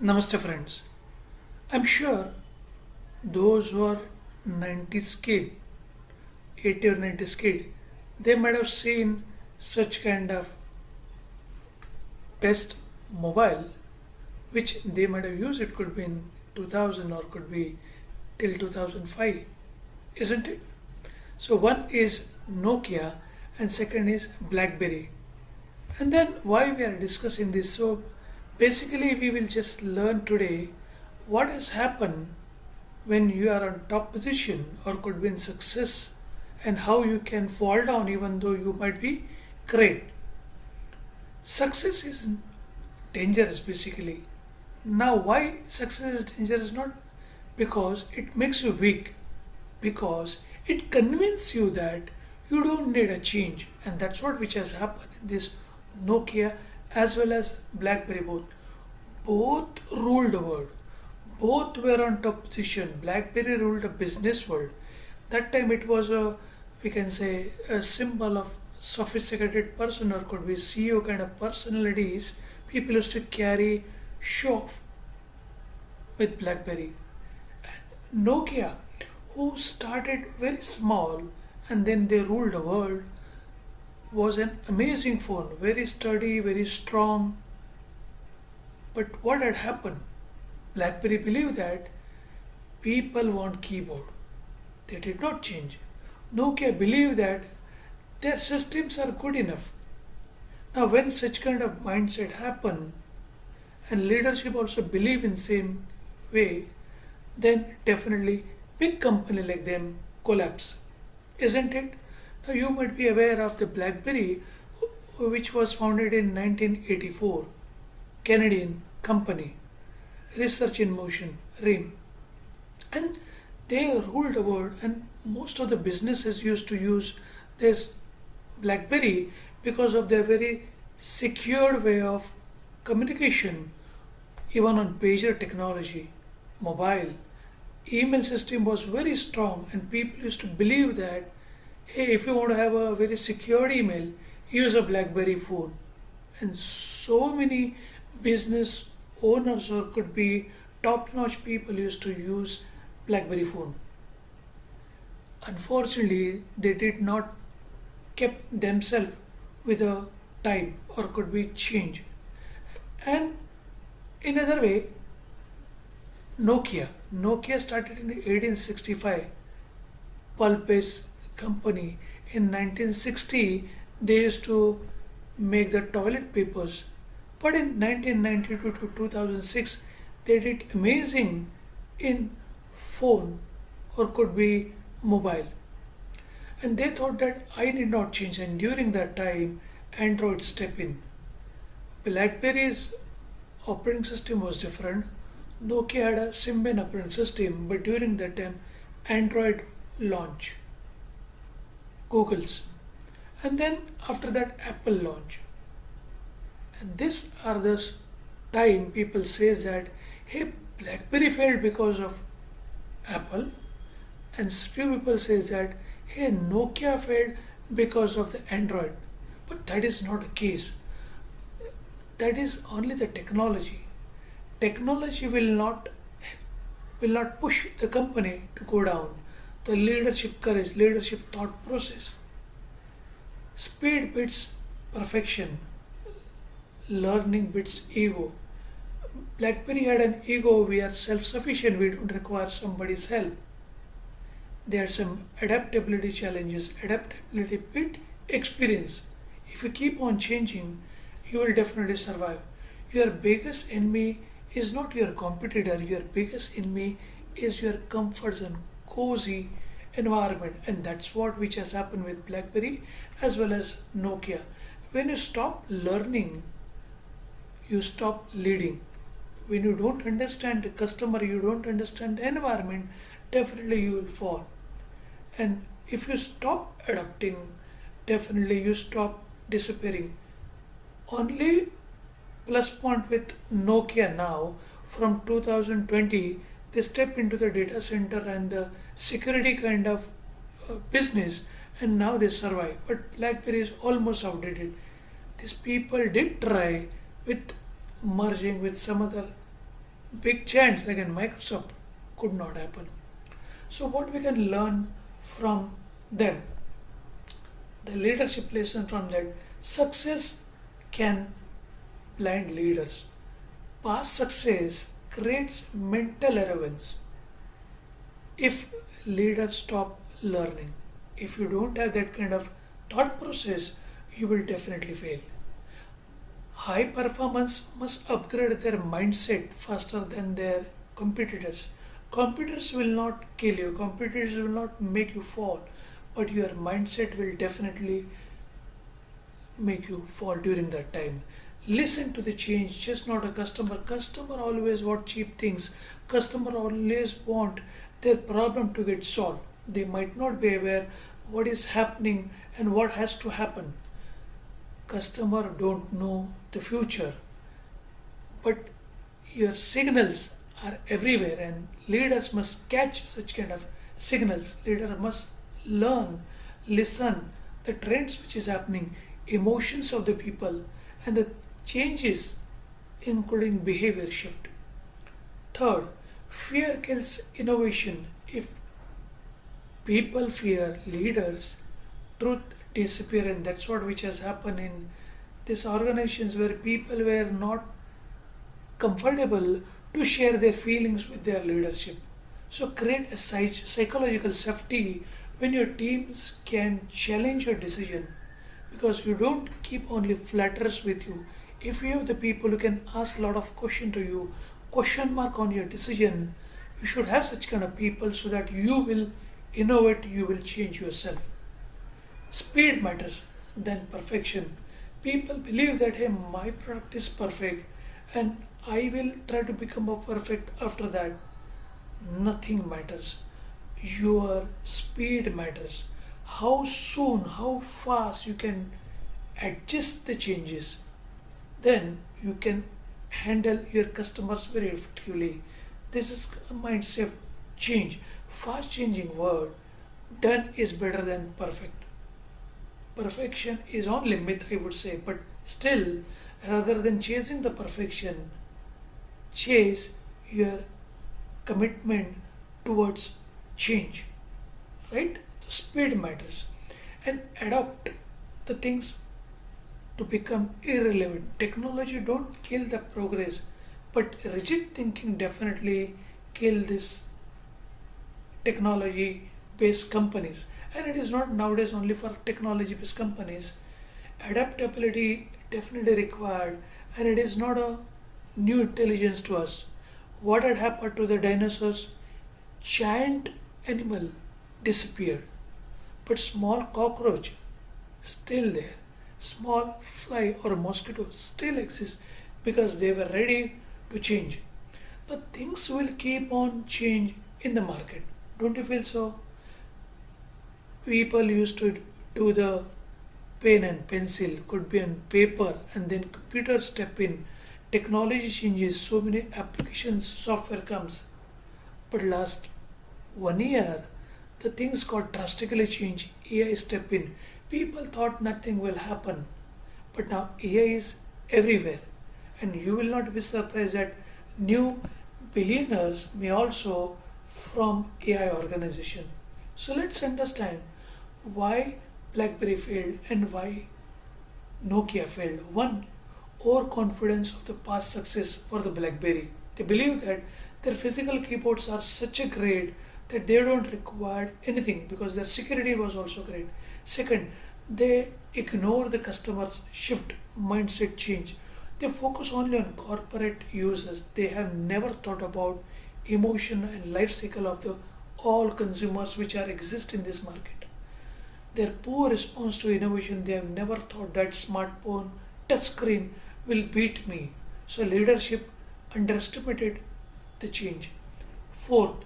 Namaste, friends. I'm sure those who are 90s kid, 80 or 90s kid, they might have seen such kind of best mobile which they might have used. It could be in 2000 or could be till 2005, isn't it? So one is Nokia and second is Blackberry. And then why we are discussing this? So basically we will just learn today what has happened when you are on top position or could be in success and how you can fall down even though you might be great. Success is dangerous basically. Now why success is dangerous? Not because it makes you weak, because it convinces you that you don't need a change, and that's what which has happened in this Nokia as well as Blackberry both ruled the world. Both were on top position. Blackberry ruled the business world. That time it was a, we can say, a symbol of sophisticated person or could be CEO kind of personalities. People used to carry show off with Blackberry. And Nokia, who started very small and then they ruled the world, was an amazing phone, very sturdy, very strong. But what had happened? BlackBerry believed that people want keyboard. They did not change. Nokia believed that their systems are good enough. Now, when such kind of mindset happen, and leadership also believe in same way, then definitely big company like them collapse, isn't it? Now you might be aware of the BlackBerry, which was founded in 1984, Canadian company, Research in Motion, RIM, and they ruled the world. And most of the businesses used to use this BlackBerry because of their very secure way of communication, even on pager technology, mobile. Email system was very strong, and people used to believe that hey, if you want to have a very secure email, use a BlackBerry phone. And so many business owners or could be top-notch people used to use BlackBerry phone. Unfortunately, they did not kept themselves with a time or could be change. And in another way, Nokia started in 1865, pulp-based company. In 1960, they used to make the toilet papers. But in 1992 to 2006, they did amazing in phone or could be mobile. And they thought that I need not change. And during that time, Android stepped in. BlackBerry's operating system was different. Nokia had a Symbian operating system, but during that time, Android launch, Google's, and then after that, Apple launch. And this are the time people says that hey, BlackBerry failed because of Apple, and few people says that hey, Nokia failed because of the Android. But that is not the case. That is only the technology. Technology will not push the company to go down. The leadership courage, leadership thought process. Speed beats perfection. Learning beats ego. BlackBerry had an ego. We are self-sufficient. We don't require somebody's help. There are some adaptability challenges. Adaptability beat experience. If you keep on changing, you will definitely survive. Your biggest enemy is not your competitor. Your biggest enemy is your comfort zone, cozy environment, and that's what which has happened with BlackBerry as well as Nokia. When you stop learning, you stop leading. When you don't understand the customer, you don't understand the environment, definitely you will fall. And if you stop adapting, definitely you stop disappearing. Only plus point with Nokia now from 2020 they step into the data center and the security kind of business, and now they survive. But BlackBerry is almost outdated. These people did try with merging with some other big giants like in Microsoft could not happen. So what we can learn from them, the leadership lesson from that, success can blind leaders. Past success creates mental arrogance. If leaders stop learning, if you don't have that kind of thought process, you will definitely fail. High performance must upgrade their mindset faster than their competitors. Competitors will not kill you, competitors will not make you fall, but your mindset will definitely make you fall during that time. Listen to the change, just not a customer. Customer always want cheap things. Customer always want their problem to get solved. They might not be aware what is happening and what has to happen. Customer don't know the future, but your signals are everywhere and leaders must catch such kind of signals. Leader must learn, listen the trends which is happening, emotions of the people and the changes including behavior shift. Third, fear kills innovation. If people fear leaders, truth disappear, and that's what which has happened in these organizations where people were not comfortable to share their feelings with their leadership. So create a psychological safety when your teams can challenge your decision, because you don't keep only flatterers with you. If you have the people who can ask a lot of question to you, question mark on your decision, you should have such kind of people so that you will innovate, you will change yourself. Speed matters than perfection. People believe that hey, my product is perfect and I will try to become a perfect after that. Nothing matters. Your speed matters. How soon, how fast you can adjust the changes, then you can handle your customers very effectively. This is a mindset change. Fast changing word, done is better than perfect. Perfection is only myth, I would say, but still, rather than chasing the perfection, chase your commitment towards change, right? The speed matters, and adopt the things to become irrelevant. Technology don't kill the progress, but rigid thinking definitely kill this technology based companies. And it is not nowadays only for technology based companies. Adaptability definitely required, and it is not a new intelligence to us. What had happened to the dinosaurs? Giant animal disappeared, but small cockroach still there. Small fly or mosquito still exists because they were ready to change. The things will keep on change in the market. Don't you feel so? People used to do the pen and pencil, could be on paper, and then computer step in. Technology changes, so many applications, software comes. But last 1 year, the things got drastically changed. AI step in. People thought nothing will happen, but now AI is everywhere, and you will not be surprised that new billionaires may also from AI organization. So let's understand why BlackBerry failed and why Nokia failed. One, overconfidence of the past success for the BlackBerry. They believe that their physical keyboards are such a great that they don't require anything because their security was also great. Second, they ignore the customer's shift mindset change. They focus only on corporate users. They have never thought about emotion and life cycle of the all consumers which are exist in this market. Their poor response to innovation, they have never thought that smartphone touchscreen will beat me. So leadership underestimated the change. Fourth,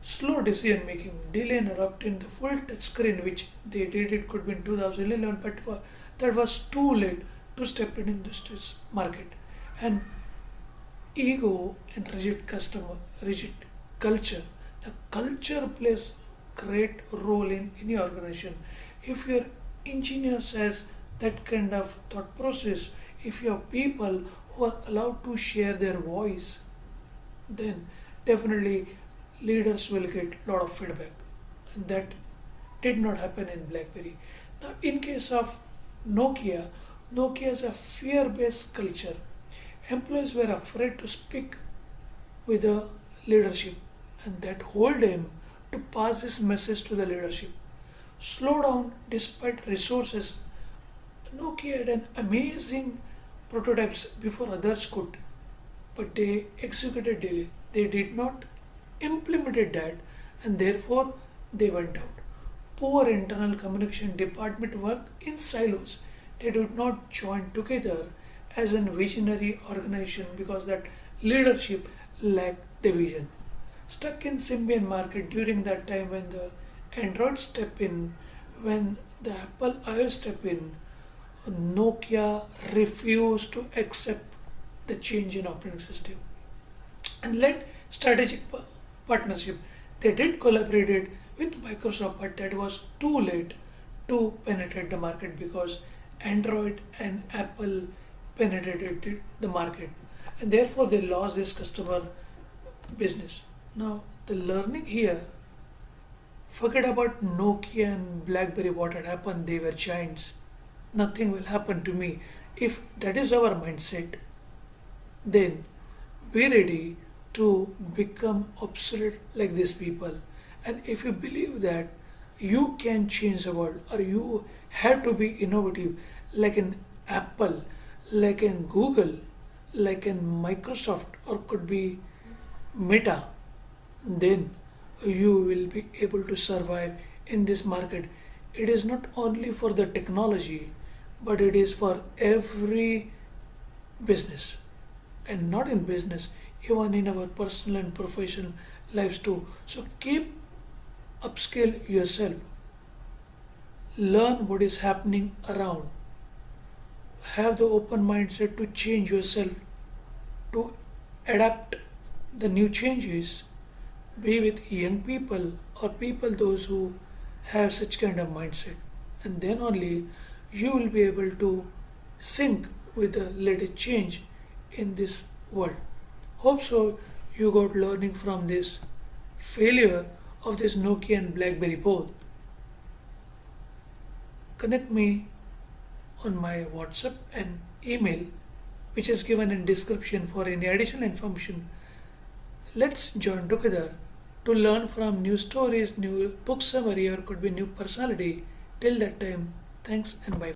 slow decision making, delay in adopting the full touchscreen which they did it could be in 2011, but that was too late to step in this market. And ego and rigid culture. The culture plays great role in any organization. If your engineers has that kind of thought process, if you have people who are allowed to share their voice, then definitely leaders will get a lot of feedback. And that did not happen in BlackBerry. Now, in case of Nokia, Nokia is a fear-based culture. Employees were afraid to speak with the leadership, and that hold him to pass this message to the leadership. Slow down despite resources. Nokia had an amazing prototypes before others could, but they executed delay. They did not implemented that, and therefore they went out. Poor internal communication department worked in silos. They did not join together as a visionary organization because that leadership lacked the vision. Stuck in Symbian market during that time when the Android step in, when the Apple iOS step in, Nokia refused to accept the change in operating system and led strategic partnership. They did collaborated with Microsoft, but that was too late to penetrate the market because Android and Apple penetrated the market, and therefore they lost this customer business. Now the learning here, forget about Nokia and BlackBerry. What had happened? They were giants. Nothing will happen to me. If that is our mindset, then be ready to become obsolete like these people. And if you believe that you can change the world or you have to be innovative like an Apple, like in Google, like in Microsoft, or could be Meta, then you will be able to survive in this market. It is not only for the technology, but it is for every business, and not in business, even in our personal and professional lives too. So keep upskill yourself, learn what is happening around, have the open mindset to change yourself, to adapt the new changes, be with young people or people those who have such kind of mindset, and then only you will be able to sync with the latest change in this world. Hope so you got learning from this failure of this Nokia and BlackBerry both. Connect me on my WhatsApp and email, which is given in description for any additional information. Let's join together to learn from new stories, new book summary, or could be new personality. Till that time, thanks and bye.